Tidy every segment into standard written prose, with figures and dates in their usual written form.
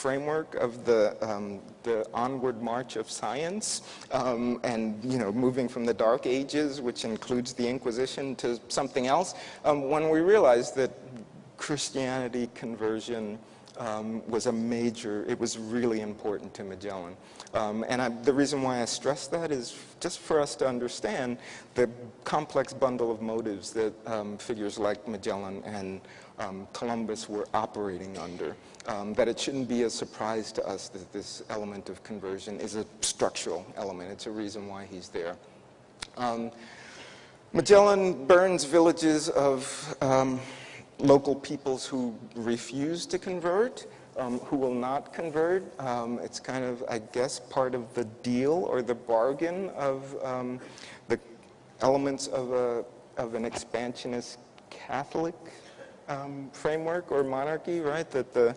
framework of the onward march of science, and moving from the Dark Ages, which includes the Inquisition, to something else, when we realized that Christianity conversion was it was really important to Magellan. And the reason why I stress that is just for us to understand the complex bundle of motives that figures like Magellan and Columbus were operating under. That it shouldn't be a surprise to us that this element of conversion is a structural element. It's a reason why he's there. Magellan burns villages of local peoples who refuse to convert, who will not convert. It's kind of, I guess, part of the deal or the bargain of the elements of an expansionist Catholic framework or monarchy, right? That the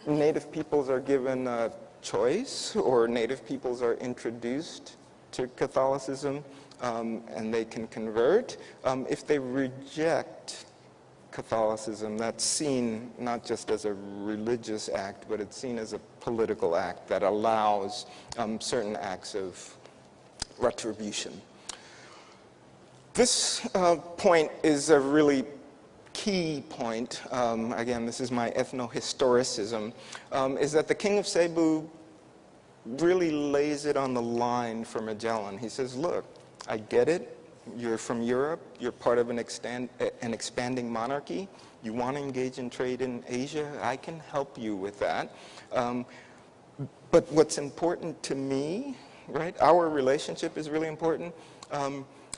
native peoples are given a choice, or native peoples are introduced to Catholicism, and they can convert. If they reject Catholicism, that's seen not just as a religious act, but it's seen as a political act that allows certain acts of retribution. This point is a really key point. Again, this is my ethnohistoricism, is that the King of Cebu really lays it on the line for Magellan. He says, look, I get it. You're from Europe, you're part of an expanding monarchy, you want to engage in trade in Asia, I can help you with that. But what's important to me, right, our relationship is really important,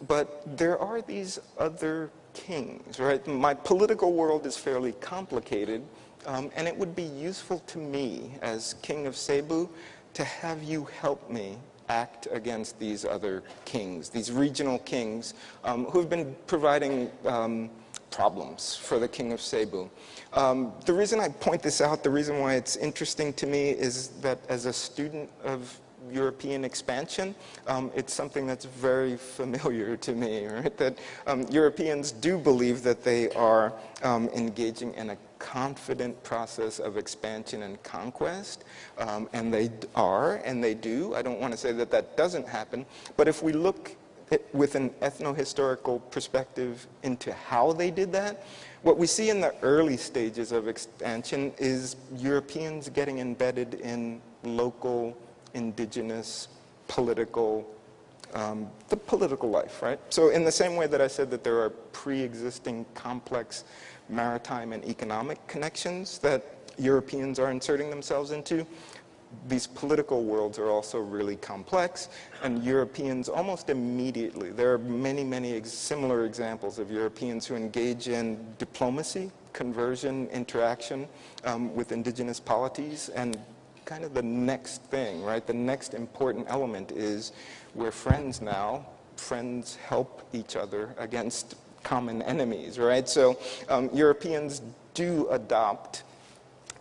but there are these other kings, right? My political world is fairly complicated, and it would be useful to me as King of Cebu to have you help me act against these other kings, these regional kings who've been providing problems for the King of Cebu. The reason I point this out, the reason why it's interesting to me is that as a student of European expansion, it's something that's very familiar to me, right? That Europeans do believe that they are engaging in a confident process of expansion and conquest, and they are, and they do. I don't want to say that that doesn't happen, but if we look with an ethno-historical perspective into how they did that, what we see in the early stages of expansion is Europeans getting embedded in local, indigenous, political, the political life, right? So in the same way that I said that there are pre-existing complex maritime and economic connections that Europeans are inserting themselves into, these political worlds are also really complex, and Europeans almost immediately, there are many, many similar examples of Europeans who engage in diplomacy, conversion, interaction with indigenous polities, and kind of the next thing, right? The next important element is we're friends now. Friends help each other against common enemies, right? So Europeans do adopt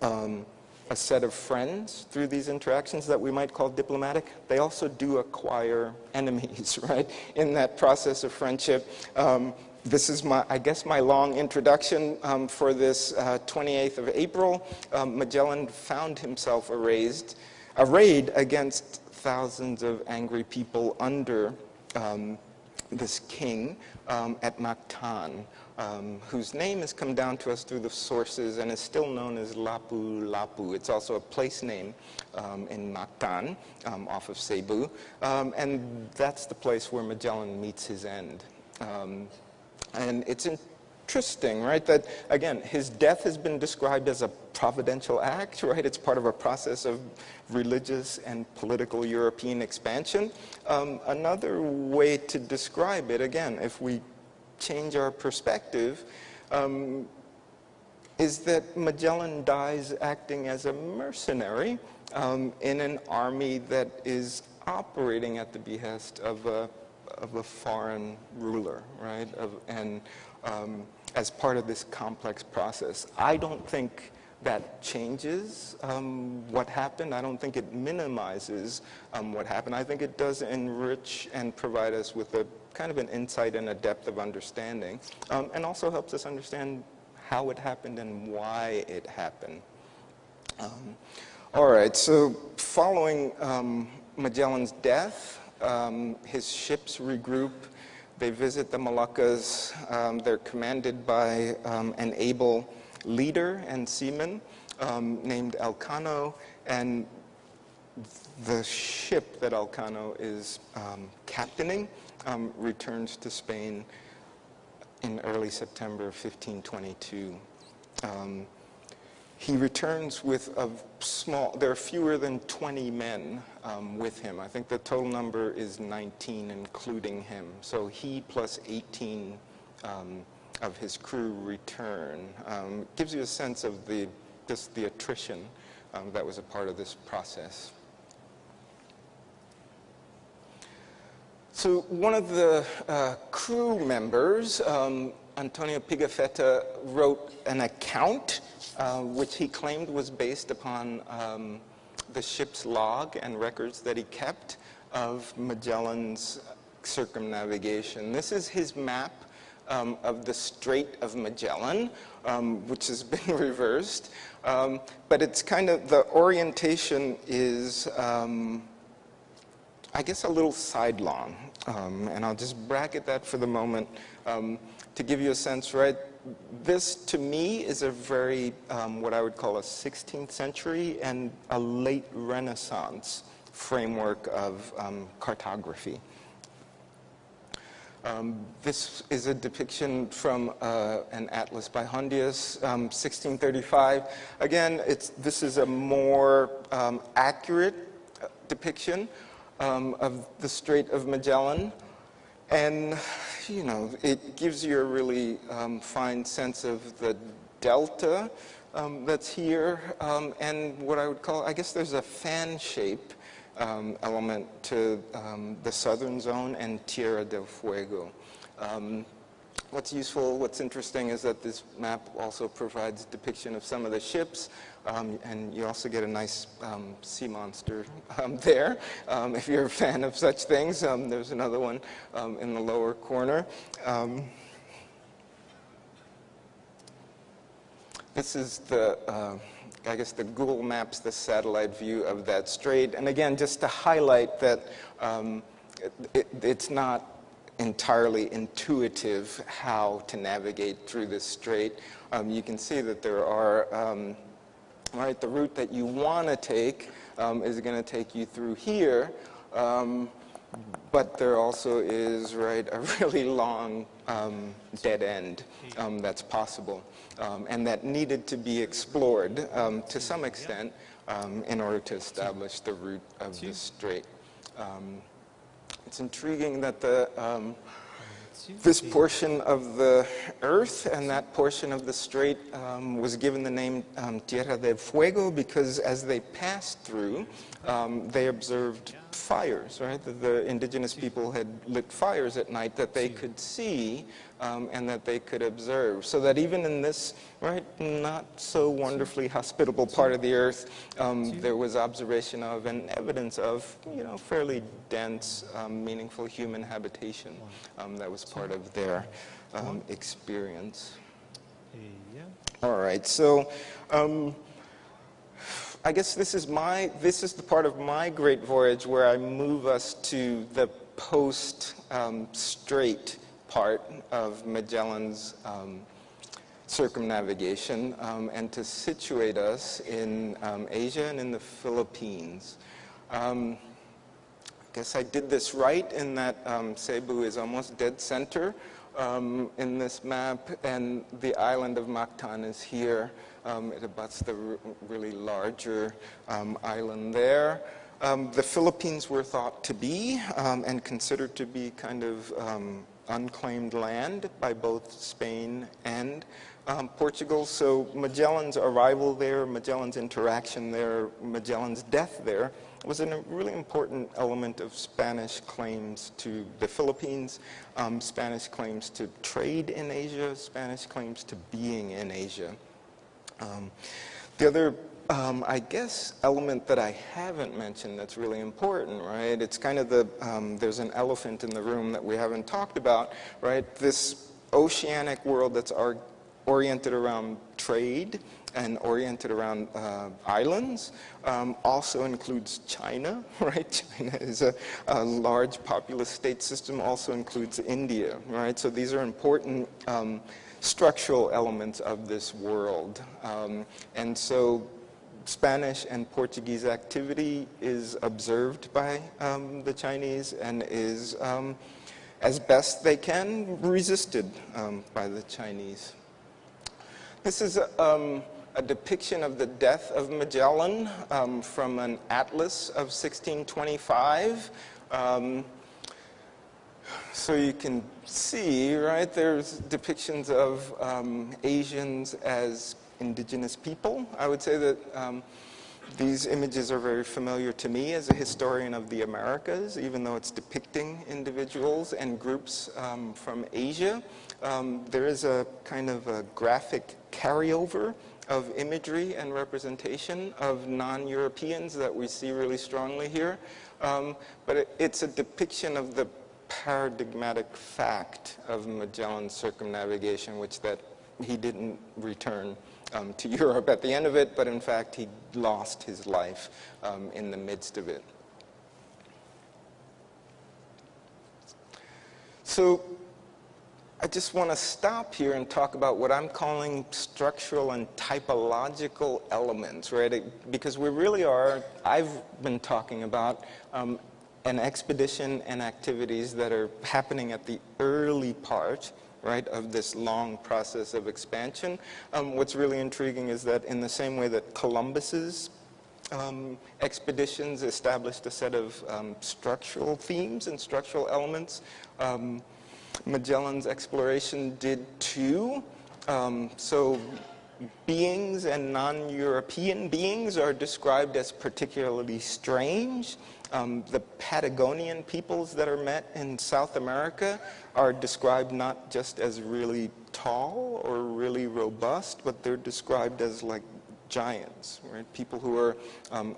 a set of friends through these interactions that we might call diplomatic. They also do acquire enemies, right? In that process of friendship. This is I guess my long introduction for this 28th of April. Magellan found himself arrayed against thousands of angry people under this king at Mactan, whose name has come down to us through the sources and is still known as Lapu-Lapu. It's also a place name in Mactan, off of Cebu, and that's the place where Magellan meets his end. And it's interesting, right, that, again, his death has been described as a providential act, right? It's part of a process of religious and political European expansion. Another way to describe it, again, if we change our perspective, is that Magellan dies acting as a mercenary in an army that is operating at the behest of a foreign ruler, right? As part of this complex process. I don't think that changes what happened. I don't think it minimizes what happened. I think it does enrich and provide us with a kind of an insight and a depth of understanding, and also helps us understand how it happened and why it happened. All right, so following Magellan's death, his ships regroup. They visit the Moluccas. They're commanded by an able leader and seaman named Elcano, and the ship that Elcano is captaining returns to Spain in early September 1522. He returns with a there are fewer than 20 men with him. I think the total number is 19, including him. So he plus 18 of his crew return. Gives you a sense of just the attrition that was a part of this process. So one of the crew members, Antonio Pigafetta, wrote an account which he claimed was based upon the ship's log and records that he kept of Magellan's circumnavigation. This is his map of the Strait of Magellan, which has been reversed. But it's kind of, the orientation is, I guess, a little sidelong. And I'll just bracket that for the moment to give you a sense, right? This, to me, is a very, what I would call a 16th century and a late Renaissance framework of cartography. This is a depiction from an atlas by Hondius, 1635. Again, this is a more accurate depiction of the Strait of Magellan. And, you know, it gives you a really fine sense of the delta that's here, and what I would call, I guess there's a fan shape element to the southern zone and Tierra del Fuego. What's useful, what's interesting is that this map also provides depiction of some of the ships, and you also get a nice sea monster there, if you're a fan of such things. There's another one in the lower corner. This is the, I guess, the Google Maps, the satellite view of that strait. And again, just to highlight that it's not entirely intuitive how to navigate through this strait. You can see that there are, right, the route that you want to take is going to take you through here, but there also is, right, a really long dead end that's possible, and that needed to be explored to some extent in order to establish the route of this strait. It's intriguing that this portion of the earth and that portion of the strait was given the name Tierra del Fuego because as they passed through, they observed fires, right? The indigenous people had lit fires at night that they could see and that they could observe. So that even in this, right, not so wonderfully hospitable part of the earth, there was observation of and evidence of, you know, fairly dense, meaningful human habitation that was part of their experience. All right, so I guess this is the part of my great voyage where I move us to the post-strait part of Magellan's circumnavigation and to situate us in Asia and in the Philippines. I guess I did this right in that Cebu is almost dead center in this map, and the island of Mactan is here. It abuts the really larger island there. The Philippines were thought to be and considered to be kind of unclaimed land by both Spain and Portugal. So Magellan's arrival there, Magellan's interaction there, Magellan's death there was a really important element of Spanish claims to the Philippines, Spanish claims to trade in Asia, Spanish claims to being in Asia. The other, I guess, element that I haven't mentioned that's really important, right? It's kind of the, there's an elephant in the room that we haven't talked about, right? This oceanic world that's our oriented around trade and oriented around islands. Also includes China, right? China is a large populous state system, also includes India, right? So these are important structural elements of this world. And so Spanish and Portuguese activity is observed by the Chinese and is, as best they can, resisted by the Chinese. This is a depiction of the death of Magellan from an atlas of 1625. So you can see, right, there's depictions of Asians as indigenous people. I would say that these images are very familiar to me as a historian of the Americas, even though it's depicting individuals and groups from Asia. There is a kind of a graphic carryover of imagery and representation of non-Europeans that we see really strongly here. But it's a depiction of the paradigmatic fact of Magellan's circumnavigation, which that he didn't return to Europe at the end of it, but in fact he lost his life in the midst of it. So I just want to stop here and talk about what I'm calling structural and typological elements, right? Because we really are, I've been talking about an expedition and activities that are happening at the early part, right, of this long process of expansion. What's really intriguing is that in the same way that Columbus's expeditions established a set of structural themes and structural elements, Magellan's exploration did too. So beings and non-European beings are described as particularly strange. The Patagonian peoples that are met in South America are described not just as really tall or really robust, but they're described as like giants, right? People who are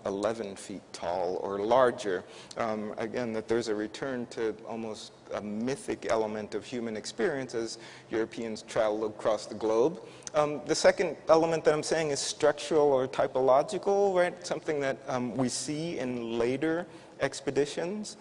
11 feet tall or larger. Again, that there's a return to almost a mythic element of human experience as Europeans travel across the globe. The second element that I'm saying is structural or typological, right? Something that we see in later expeditions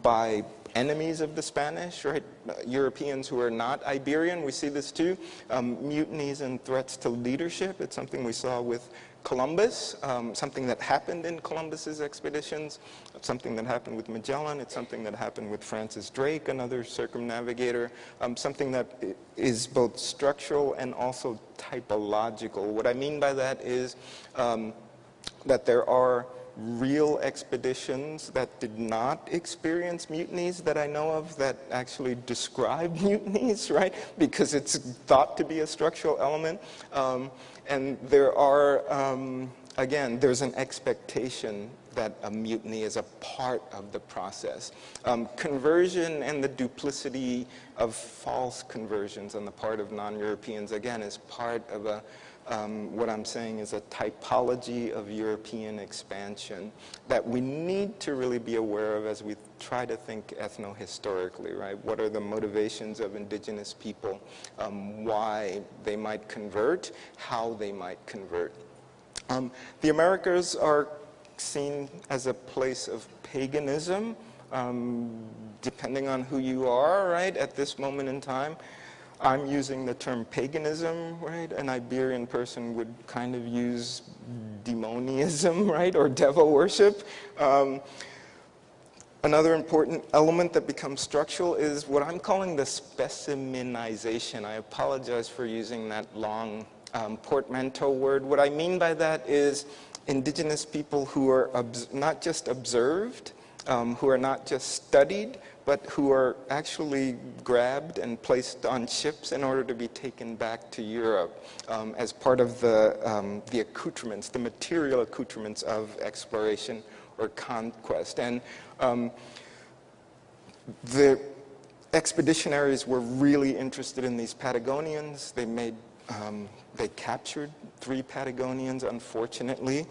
by enemies of the Spanish, right? Europeans who are not Iberian, we see this too. Mutinies and threats to leadership, it's something we saw with Columbus, something that happened in Columbus's expeditions, something that happened with Magellan, it's something that happened with Francis Drake, another circumnavigator, something that is both structural and also typological. What I mean by that is that there are real expeditions that did not experience mutinies that I know of that actually describe mutinies, right? Because it's thought to be a structural element. And there are, again, there's an expectation that a mutiny is a part of the process. Conversion and the duplicity of false conversions on the part of non-Europeans, again, is part of a what I'm saying is a typology of European expansion that we need to really be aware of as we try to think ethno-historically, right? What are the motivations of indigenous people, why they might convert, how they might convert. The Americas are seen as a place of paganism, depending on who you are, right, at this moment in time. I'm using the term paganism, right? An Iberian person would kind of use demonism, right? Or devil worship. Another important element that becomes structural is what I'm calling the specimenization. I apologize for using that long portmanteau word. What I mean by that is indigenous people who are not just observed, who are not just studied, but who are actually grabbed and placed on ships in order to be taken back to Europe as part of the accoutrements, the material accoutrements of exploration or conquest. And the expeditionaries were really interested in these Patagonians. They captured 3 Patagonians, unfortunately.